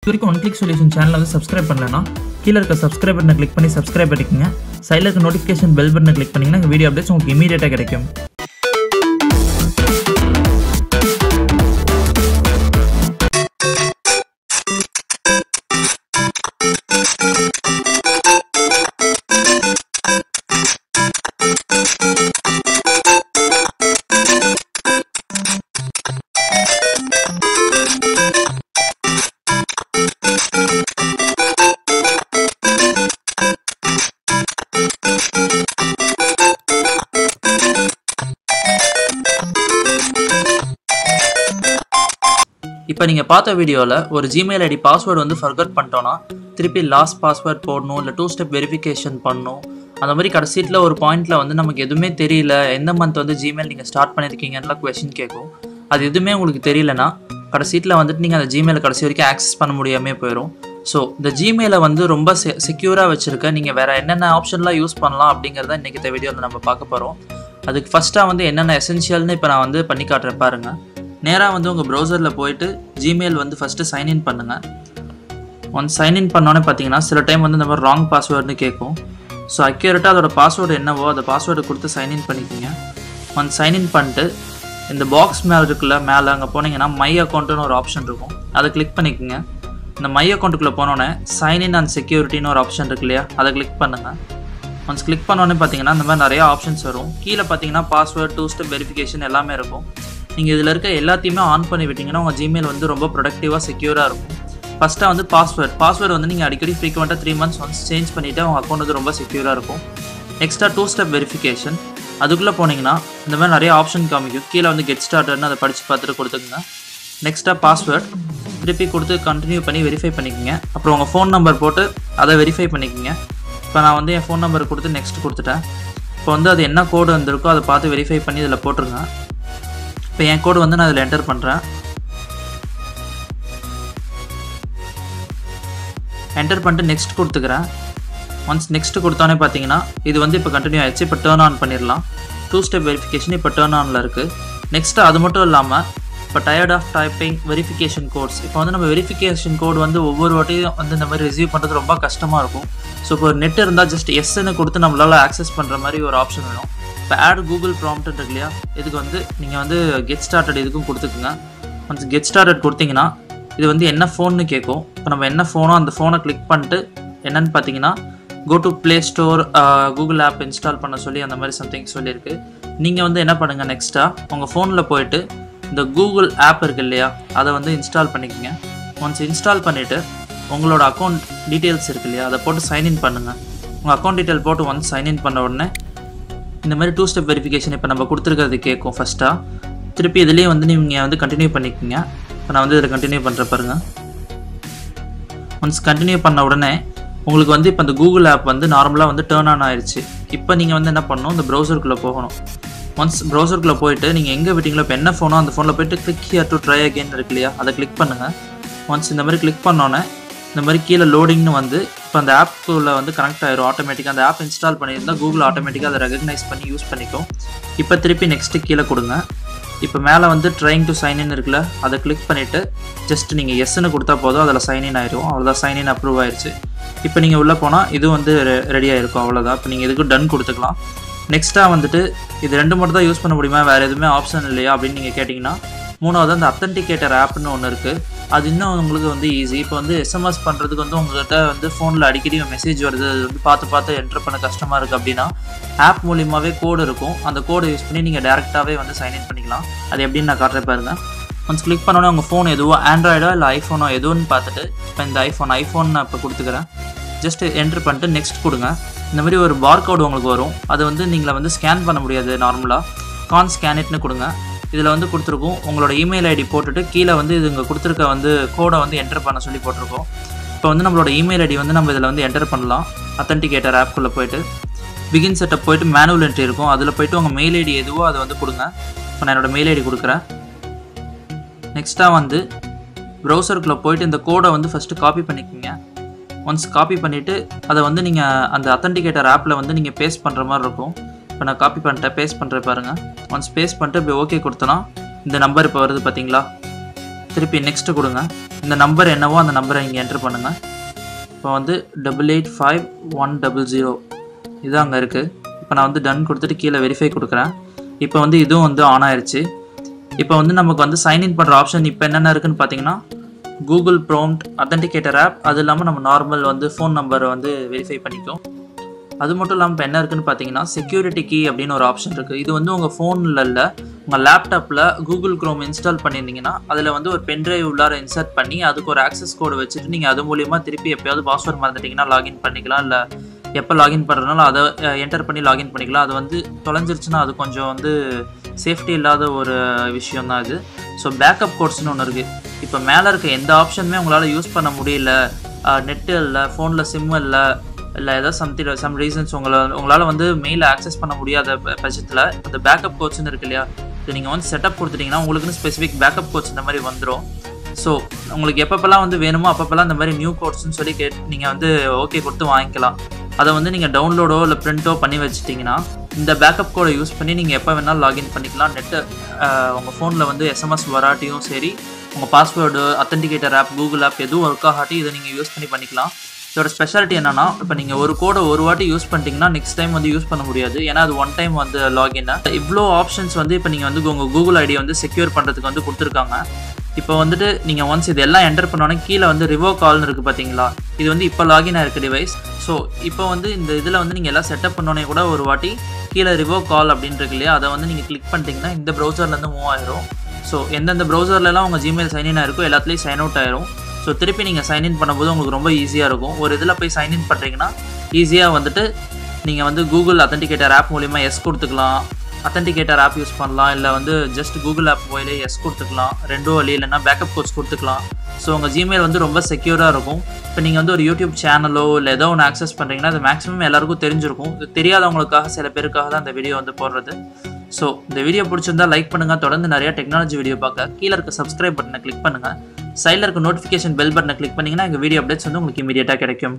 இதுவரைக்கும் one click solution சேனலை வந்து சப்ஸ்கிரைப் பண்ணலன்னா கீழே இருக்க சப்ஸ்கிரைப் பட்டனை கிளிக் பண்ணி சப்ஸ்கிரைப் பண்ணிக்கோங்க. சைடில் இருக்க நோட்டிஃபிகேஷன் பெல் பட்டனை கிளிக் பண்ணிங்கன்னா வீடியோ அப்டேட்ஸ் உங்களுக்கு இமீடியட்டாக கிடைக்கும். இப்போ நீங்கள் பார்த்த வீடியோவில் ஒரு ஜிமெயில் ஐடி பாஸ்வேர்டு வந்து ஃபர்கட் பண்ணிட்டோன்னா திருப்பி லாஸ்ட் பாஸ்வேர்ட் போடணும், இல்லை 2 ஸ்டெப் வெரிஃபிகேஷன் பண்ணணும். அந்த மாதிரி கடைசியில் ஒரு பாயிண்டில் வந்து நமக்கு எதுவுமே தெரியல, எந்த மந்த் வந்து ஜிமெயில் நீங்கள் ஸ்டார்ட் பண்ணியிருக்கீங்கன்னு கொஷின் கேட்கும். அது எதுவுமே உங்களுக்கு தெரியலனா கடைசியில் வந்துட்டு நீங்கள் அந்த ஜிமெயிலை கடைசி வரைக்கும் ஆக்சஸ் பண்ண முடியாமல் போயிடும். ஸோ இந்த ஜிமெயிலை வந்து ரொம்ப செக்யூராக வச்சுருக்க நீங்கள் வேறு என்னென்ன ஆப்ஷன்லாம் யூஸ் பண்ணலாம் அப்படிங்கிறத இன்றைக்கி இந்த வீடியோவில் நம்ம பார்க்க போகிறோம். அதுக்கு ஃபஸ்ட்டாக வந்து என்னென்ன எசென்ஷியல்னு இப்போ நான் வந்து பண்ணி காட்டுறேன் பாருங்கள். நேராக வந்து உங்கள் ப்ரௌசரில் போயிட்டு ஜிமெயில் வந்து ஃபஸ்ட்டு சைன்இன் பண்ணுங்கள். ஒன்ஸ் சைன்இன் பண்ணோன்னே பார்த்தீங்கன்னா சில டைம் வந்து இந்த மாதிரி ராங் பாஸ்வேர்டுன்னு கேட்கும். ஸோ அக்யூரேட்டாக அதோட பாஸ்வேர்டு என்னவோ அந்த பாஸ்வேர்டு கொடுத்து சைன்இன் பண்ணிக்கிங்க. ஒன்ஸ் சைன்இன் பண்ணிட்டு இந்த பாக்ஸ் மேலே இருக்குல்ல, மேலே அங்கே போனீங்கன்னா மை அக்கௌண்ட்டுன்னு ஒரு ஆப்ஷன் இருக்கும், அதை கிளிக் பண்ணிக்கோங்க. இந்த மை அக்கௌண்ட்டுக்குள்ளே போனோன்னே சைன்இன் அண்ட் செக்யூரிட்டின்னு ஒரு ஆப்ஷன் இருக்கு இல்லையா, அதை கிளிக் பண்ணுங்கள். ஒன்ஸ் கிளிக் பண்ணோன்னே பார்த்தீங்கன்னா இந்த மாதிரி நிறையா ஆப்ஷன்ஸ் வரும். கீழே பார்த்தீங்கன்னா பாஸ்வேர்ட், 2 ஸ்டெப் வெரிஃபிகேஷன் எல்லாமே இருக்கும். நீங்கள் இதில் இருக்க எல்லாத்தையுமே ஆன் பண்ணி விட்டிங்கன்னா உங்கள் ஜிமெயில் வந்து ரொம்ப ப்ரொடக்டிவாக செக்யூராக இருக்கும். ஃபஸ்ட்டாக வந்து பாஸ்வேர்டு வந்து நீங்கள் அடிக்கடி ஃப்ரீக்வெண்ட்டாக 3 months ஒன்ஸ் சேஞ்ச் பண்ணிவிட்டு உங்கள் அக்கௌண்ட் வந்து ரொம்ப செக்யூராக இருக்கும். நெக்ஸ்ட்டாக 2 ஸ்டெப் வெரிஃபிகேஷன், அதுக்குள்ளே போனீங்கன்னா இந்த மாதிரி நிறைய ஆப்ஷன் காமிக்கும். கீழே வந்து கெட் ஸ்டார்டர்னு அதை படித்து பார்த்துட்டு கொடுத்துக்குங்க. நெக்ஸ்ட்டாக பாஸ்வேர்ட் திருப்பி கொடுத்து கண்டினியூ பண்ணி வெரிஃபை பண்ணிக்கோங்க. அப்புறம் உங்கள் ஃபோன் நம்பர் போட்டு அதை வெரிஃபை பண்ணிக்கோங்க. இப்போ நான் வந்து என் ஃபோன் நம்பர் கொடுத்து நெக்ஸ்ட் கொடுத்துட்டேன். இப்போ வந்து அது என்ன கோடு வந்திருக்கோ அதை பார்த்து வெரிஃபை பண்ணி இதில் போட்டுருங்க. இப்போ என் கோடு வந்து நான் இதில் என்டர் பண்ணுறேன். என்டர் பண்ணிட்டு நெக்ஸ்ட் கொடுத்துக்கிறேன். ஒன்ஸ் நெக்ஸ்ட் கொடுத்தோன்னே பார்த்தீங்கன்னா இது வந்து இப்போ கண்டினியூ ஆகிடுச்சு. இப்போ டர்ன் ஆன் பண்ணிடலாம். 2 ஸ்டெப் வெரிஃபிகேஷன் இப்போ டர்ன் ஆனில் இருக்குது. நெக்ஸ்ட்டு அது மட்டும் இல்லாமல் இப்போ tired of typing verification codes, இப்போ வந்து நம்ம வெரிஃபிகேஷன் கோட் வந்து ஒவ்வொரு வாட்டியும் வந்து இந்த மாதிரி ரிசீவ் பண்ணுறது ரொம்ப கஷ்டமாக இருக்கும். ஸோ இப்போ ஒரு நெட் இருந்தால் ஜஸ்ட் எஸ்ன்னு கொடுத்து நம்மளால் ஆக்சஸ் பண்ணுற மாதிரி ஒரு ஆப்ஷன் வேணும். இப்போ ஆட் கூகுள் ப்ராம்ப்ட் இருக்கு இல்லையா, இதுக்கு வந்து நீங்கள் வந்து கெட் ஸ்டார்டட் இதுக்கும் கொடுத்துக்குங்க. ஒன்ஸ் கெட் ஸ்டார்டட் கொடுத்தீங்கன்னா இது வந்து என்ன ஃபோன்னு கேட்கும். இப்போ நம்ம என்ன ஃபோனோ அந்த ஃபோனை கிளிக் பண்ணிட்டு என்னென்னு பார்த்தீங்கன்னா go to Play Store, Google app install பண்ண சொல்லி அந்த மாதிரி சம்திங் சொல்லியிருக்கு. நீங்கள் வந்து என்ன பண்ணுங்கள், நெக்ஸ்ட்டாக உங்கள் ஃபோனில் போயிட்டு இந்த கூகுள் ஆப் இருக்குது இல்லையா, அதை வந்து இன்ஸ்டால் பண்ணிக்கோங்க. ஒன்ஸ் இன்ஸ்டால் பண்ணிவிட்டு உங்களோட அக்கௌண்ட் டீட்டெயில்ஸ் இருக்குது இல்லையா, அதை போட்டு சைன்இன் பண்ணுங்கள். உங்கள் அக்கௌண்ட் டீட்டெயில் போட்டு ஒன்ஸ் சைன்இன் பண்ண உடனே இந்த மாதிரி 2 ஸ்டெப் வெரிஃபிகேஷன் இப்போ நம்ம கொடுத்துருக்கிறது கேட்கும். ஃபஸ்ட்டாக திருப்பி இதுலேயே வந்து நீங்கள் வந்து கண்டினியூ பண்ணிக்கோங்க. இப்போ நான் வந்து இதில் கண்டினியூ பண்ணுற பாருங்கள். ஒன்ஸ் கண்டினியூ பண்ண உடனே உங்களுக்கு வந்து இப்போ இந்த கூகுள் ஆப் வந்து நார்மலாக வந்து டர்ன் ஆன் ஆயிடுச்சு. இப்போ நீங்கள் வந்து என்ன பண்ணணும், இந்த ப்ரௌசருக்குள்ளே போகணும். ஒன்ஸ் ப்ரௌசருக்குள்ளே போயிட்டு நீங்கள் எங்கே விட்டீங்களோ, இப்போ என்ன ஃபோனோ அந்த ஃபோனில் போய்ட்டு click here to try again இருக்கு இல்லையா, அதை கிளிக் பண்ணுங்கள். ஒன்ஸ் இந்த மாதிரி கிளிக் பண்ணோன்னே இந்த மாதிரி கீழே லோடிங்னு வந்து இப்போ அந்த ஆப்புக்குள்ளே வந்து கனெக்ட் ஆயிரும் ஆட்டோமேட்டிக்காக. அந்த ஆப் இன்ஸ்டால் பண்ணியிருந்தால் கூகுள் ஆட்டோமேட்டிக்காக அதை ரெகக்னைஸ் பண்ணி யூஸ் பண்ணிக்கும். இப்போ திருப்பி நெக்ஸ்ட்டு கீழே கொடுங்க. இப்போ மேலே வந்து ட்ரைங் டு சைன்இன் இருக்குல்ல, அதை கிளிக் பண்ணிவிட்டு ஜஸ்ட் நீங்கள் எஸ்ன்னு கொடுத்தா போதும், அதில் சைன்இன் ஆயிரும். அவ்வளோதான், சைன்இன் அப்ரூவ் ஆயிடுச்சு. இப்போ நீங்கள் உள்ளே போனால் இது வந்து ரெடியாக இருக்கும், அவ்வளோதான். இப்போ நீங்கள் இதுக்கு டன் கொடுத்துக்கலாம். நெக்ஸ்ட்டாக வந்துட்டு இது 2 மட்டும் தான் யூஸ் பண்ண முடியுமா, வேறு எதுவுமே ஆப்ஷன் இல்லையா அப்படின்னு நீங்கள் கேட்டிங்கன்னா, 3வது அந்த அத்தன்டிகேட்டர் ஆப்னு ஒன்று இருக்குது. அது இன்னும் உங்களுக்கு வந்து ஈஸி. இப்போ வந்து எஸ்எம்எஸ் பண்ணுறதுக்கு வந்து உங்கள்கிட்ட வந்து ஃபோனில் அடிக்கடி மெசேஜ் வருது, அது வந்து பார்த்து என்டர் பண்ண கஷ்டமாக இருக்குது அப்படின்னா ஆப் மூலியமாகவே கோடு இருக்கும். அந்த கோடை யூஸ் பண்ணி நீங்கள் டேரெக்டாகவே வந்து சைன்இன் பண்ணிக்கலாம். அது எப்படின்னு நான் காட்டுறேன் பாருங்கள். ஒன்ஸ் கிளிக் பண்ணோன்னே உங்கள் ஃபோன் எதுவோ ஆண்ட்ராய்டோ இல்லை ஐஃபோனோ எதுவும் பார்த்துட்டு இப்போ இந்த ஐஃபோன் நான் இப்போ கொடுத்துக்கிறேன். ஜஸ்ட் என்ட்ரு பண்ணிட்டு நெக்ஸ்ட் கொடுங்க. இந்த மாதிரி ஒரு பார்கோடு உங்களுக்கு வரும். அது வந்து நீங்கள் வந்து ஸ்கேன் பண்ண முடியாது நார்மலாக, ஸ்கேன் இட்னு கொடுங்க. இதில் வந்து கொடுத்துருக்கோம் உங்களோட இமெயில் ஐடி போட்டுட்டு கீழே வந்து இது இங்கே கொடுத்துருக்க வந்து கோடை வந்து என்டர் பண்ண சொல்லி போட்டிருக்கோம். இப்போ வந்து நம்மளோட இமெயில் ஐடி வந்து நம்ம இதில் வந்து என்டர் பண்ணலாம். அத்தன்டிகேட்டர் ஆப்குள்ளே போய்ட்டு பிகின் செட்டப் போய்ட்டு மேனுவல் என்ட்ரி இருக்கும், அதில் போய்ட்டு உங்கள் மெயில் ஐடி எதுவோ அதை வந்து கொடுங்க. இப்போ நான் என்னோடய மெயில் ஐடி கொடுக்குறேன். நெக்ஸ்ட்டாக வந்து ப்ரௌசருக்குள்ளே போய்ட்டு இந்த கோடை வந்து ஃபஸ்ட்டு காப்பி பண்ணிக்கோங்க. ஒன்ஸ் காப்பி பண்ணிவிட்டு அதை வந்து நீங்கள் அந்த அத்தன்டிகேட்டர் ஆப்பில் வந்து நீங்கள் பேஸ்ட் பண்ணுற மாதிரி இருக்கும். இப்போ நான் காப்பி பண்ணிட்டேன், பேஸ்ட் பண்ணுறேன் பாருங்கள். ஒன்ஸ் பேஸ்ட் பண்ணிட்டு இப்போ ஓகே கொடுத்தனா இந்த நம்பர் இப்போ வருது பார்த்தீங்களா, திருப்பி நெக்ஸ்ட் கொடுங்க. இந்த நம்பர் என்னவோ அந்த நம்பரை இங்கே என்ட்ரு பண்ணுங்கள். இப்போ வந்து 885100 இது அங்கே இருக்குது. இப்போ நான் வந்து டன் கொடுத்துட்டு கீழே வெரிஃபை கொடுக்குறேன். இப்போ வந்து இதுவும் வந்து ஆன் ஆயிடுச்சு. இப்போ வந்து நமக்கு வந்து சைன்இன் பண்ணுற ஆப்ஷன் இப்போ என்னென்ன இருக்குதுன்னு பார்த்தீங்கன்னா கூகுள் ப்ராம்ப்ட் அத்தன்டிகேட்டர் ஆப், அது இல்லாமல் நம்ம நார்மல் வந்து ஃபோன் நம்பரை வந்து வெரிஃபை பண்ணிக்கும். அது மட்டும் இல்லாமல் இப்போ என்ன இருக்குதுன்னு பார்த்தீங்கன்னா செக்யூரிட்டி கீ அப்படின்னு ஒரு ஆப்ஷன் இருக்குது. இது வந்து உங்கள் ஃபோனில் இல்லை, உங்கள் லேப்டாப்பில் கூகுள் க்ரோம் இன்ஸ்டால் பண்ணியிருந்தீங்கன்னா அதில் வந்து ஒரு பென்ட்ரைவ் உள்ளார இன்சர்ட் பண்ணி அதுக்கு ஒரு ஆக்சஸ் கோடு வச்சுட்டு நீங்கள் அது மூலிமா திருப்பி எப்போயாவது பாஸ்வேர்ட் மறந்துட்டிங்கன்னா லாகின் பண்ணிக்கலாம். இல்லை எப்போ லாகின் பண்ணுறதுனால அதை என்டர் பண்ணி லாகின் பண்ணிக்கலாம். அது வந்து தொலைஞ்சிருச்சுன்னா அது கொஞ்சம் வந்து சேஃப்டி இல்லாத ஒரு விஷயம் தான் இது. ஸோ பேக்கப் கோட்ஸ்னு ஒன்று இருக்குது. இப்போ மேலே இருக்க எந்த ஆப்ஷனுமே உங்களால் யூஸ் பண்ண முடியல, நெட்டு இல்லை, ஃபோனில் சிம் இல்லை, இல்லை ஏதாவது சம் ரீசன்ஸ் உங்களால் வந்து மெயிலில் ஆக்சஸ் பண்ண முடியாத பட்சத்தில் இந்த பேக்கப் கோட்ஸ்னு இருக்கு இல்லையா, இது நீங்கள் வந்து செட்டப் கொடுத்துட்டிங்கன்னா உங்களுக்குன்னு ஸ்பெசிஃபிக் பேக்கப் கோட்ஸ் இந்த மாதிரி வந்துடும். ஸோ உங்களுக்கு எப்பப்பெல்லாம் வந்து வேணுமோ அப்பப்பெல்லாம் இந்த மாதிரி நியூ கோட்ஸ்னு சொல்லி நீங்கள் வந்து ஓகே கொடுத்து வாங்கிக்கலாம். அதை வந்து நீங்கள் டவுன்லோடோ இல்லை பிரிண்ட்டோ பண்ணி வச்சுட்டிங்கன்னா இந்த பேக்கப் கோடை யூஸ் பண்ணி நீங்கள் எப்போ வேணாலும் லாகின் பண்ணிக்கலாம். நெட்டு உங்கள் ஃபோனில் வந்து எஸ்எம்எஸ் வராட்டியும் சரி, உங்கள் password authenticator app Google app எதுவும் ஒர்க் ஆகாட்டி இதை நீங்கள் யூஸ் பண்ணி பண்ணிக்கலாம். இதோட ஸ்பெஷாலிட்டி என்னன்னா, இப்போ நீங்கள் ஒரு கோடை ஒரு வாட்டி யூஸ் பண்ணிட்டீங்கன்னா நெக்ஸ்ட் டைம் வந்து யூஸ் பண்ண முடியாது. ஏன்னா அது ஒன் டைம் வந்து லாகின். இவ்வளோ ஆப்ஷன்ஸ் வந்து இப்போ நீங்கள் வந்து உங்கள் கூகுள் ஐடியை வந்து செக்யூர் பண்ணுறதுக்கு வந்து கொடுத்துருக்காங்க. இப்போ வந்துட்டு நீங்கள் ஒன்ஸ் இது எல்லாம் என்டர் பண்ணோன்னே கீழே வந்து ரிவோக் கால்னு இருக்குது பார்த்தீங்களா, இது வந்து இப்போ லாகின் ஆயிருக்கு டிவைஸ். ஸோ இப்போ வந்து இந்த இதில் வந்து நீங்கள் எல்லாம் செட்டப் பண்ணோன்னே கூட ஒரு வாட்டி கீழே ரிவோக் கால் அப்படின்னு இருக்கு இல்லையா, அதை வந்து நீங்கள் கிளிக் பண்ணிட்டீங்கன்னா இந்த ப்ரௌசர்லேருந்து மூவ் ஆயிரும். ஸோ எந்தெந்த ப்ரௌசர்லலாம் உங்கள் ஜிமெயில் சைன்இன் ஆயிருக்கோ எல்லாத்துலேயும் சைன் அவுட் ஆயிரும். ஸோ திருப்பி நீங்கள் சைன்இன் பண்ணும்போது உங்களுக்கு ரொம்ப ஈஸியாக இருக்கும். ஒரு இதில் போய் சைன்இன் பண்ணுறீங்கன்னா ஈஸியாக வந்துட்டு நீங்கள் வந்து கூகுள் அத்தன்டிகேட்டர் ஆப் மூலிமா எஸ் கொடுத்துக்கலாம், அத்தன்டிகேட்டர் ஆப் யூஸ் பண்ணலாம், இல்லை வந்து ஜஸ்ட் கூகுள் ஆப் போயிலே எஸ் கொடுத்துக்கலாம், ரெண்டும் வழி இல்லைன்னா பேக்கப் கோட்ஸ் கொடுத்துக்கலாம். ஸோ உங்கள் ஜிமெயில் வந்து ரொம்ப செக்யூராக இருக்கும். இப்போ நீங்கள் வந்து ஒரு யூடியூப் சேனலோ இல்லை ஏதோ ஒன்று ஆக்சஸ் பண்ணுறீங்கன்னா அது மேக்ஸிமம் எல்லாருக்கும் தெரிஞ்சிருக்கும். இது தெரியாதவங்களுக்காக சில பேருக்காக தான் இந்த வீடியோ வந்து போடுறது. ஸோ இந்த வீடியோ பிடிச்சிருந்தா லைக் பண்ணுங்கள். தொடர்ந்து நிறையா டெக்னாலஜி வீடியோ பார்க்க கீழே இருக்க சப்ஸ்கிரைப் பட்டனை கிளிக் பண்ணுங்கள். சைடில் இருக்க நோட்டிஃபிகேஷன் பெல் பட்டனை கிளிக் பண்ணிங்கன்னா எங்கள் வீடியோ அப்டேட்ஸ் வந்து உங்களுக்கு இமீடியட்டாக கிடைக்கும்.